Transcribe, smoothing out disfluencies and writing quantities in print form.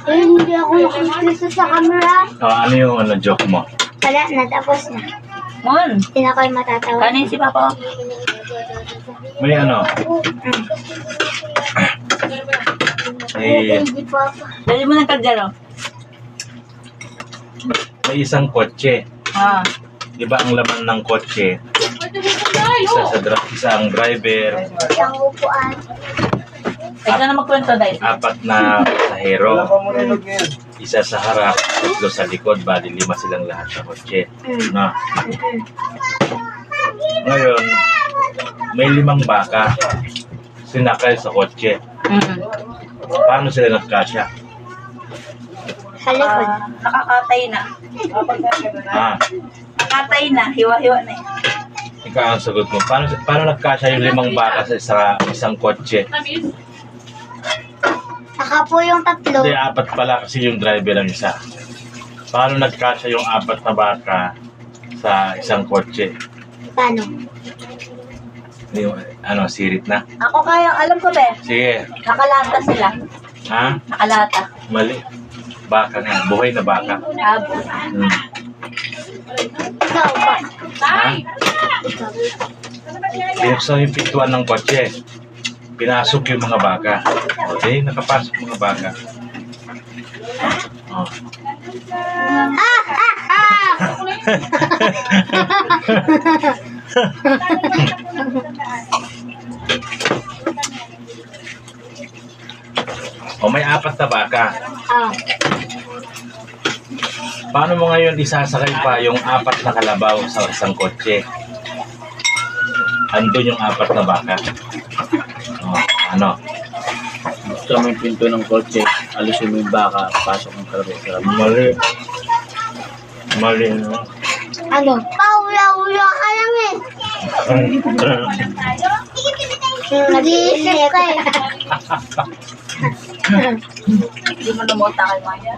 Hindi ako nakikita sa camera. Ano yung joke mo? Wala na, tapos na. Mon, Hindi na kayo matatawa. kanin si Papa. May Hindi po ako. Dali mo ng kaldero. may isang kotse. Ah. Di ba ang laman ng kotse? Isa ang driver, Isang upuan. Ikaw na magkwento, Day. 4 na pasahero. Isa sa harap, 3 sa likod, bali 5 silang lahat sa kotse. No? Ngayon, may 5 baka sinakay sa kotse. Paano sila nagkasya? Sa likod. Nakakatay na. Nakatay na. Hiwa-hiwa na eh. Ikaw ang sagot mo. Paano nagkasya yung 5 baka sa isang kotse? Saka po yung 3. Hindi, 4 pala kasi yung driver ang isa. Paano nagkasya yung 4 na baka sa isang kotse? Paano? Yung, sirit na? Ako kaya, alam ko ba? Sige. Nakalata sila. Ha? Nakalata. Mali. Baka nga. Buhay na baka. Abo. Ikaw ba? Ha? Binuksan yung pintuan ng kotse. Pinasok yung mga baka. O, di, nakapasok yung mga baka. O. O, may 4 na baka. Ah. Paano mo ngayon isasakay pa yung 4 na kalabaw sa isang kotse? Andun yung 4 na baka. O, ano? Gusto mo yung pinto ng kotse, alisin mo yung baka, pasok ng kalabaw. Mali. Mali. No? Ano? Paula-ula ka lang eh. Nag-iisip ka eh. Hindi mo namunta kay Maya.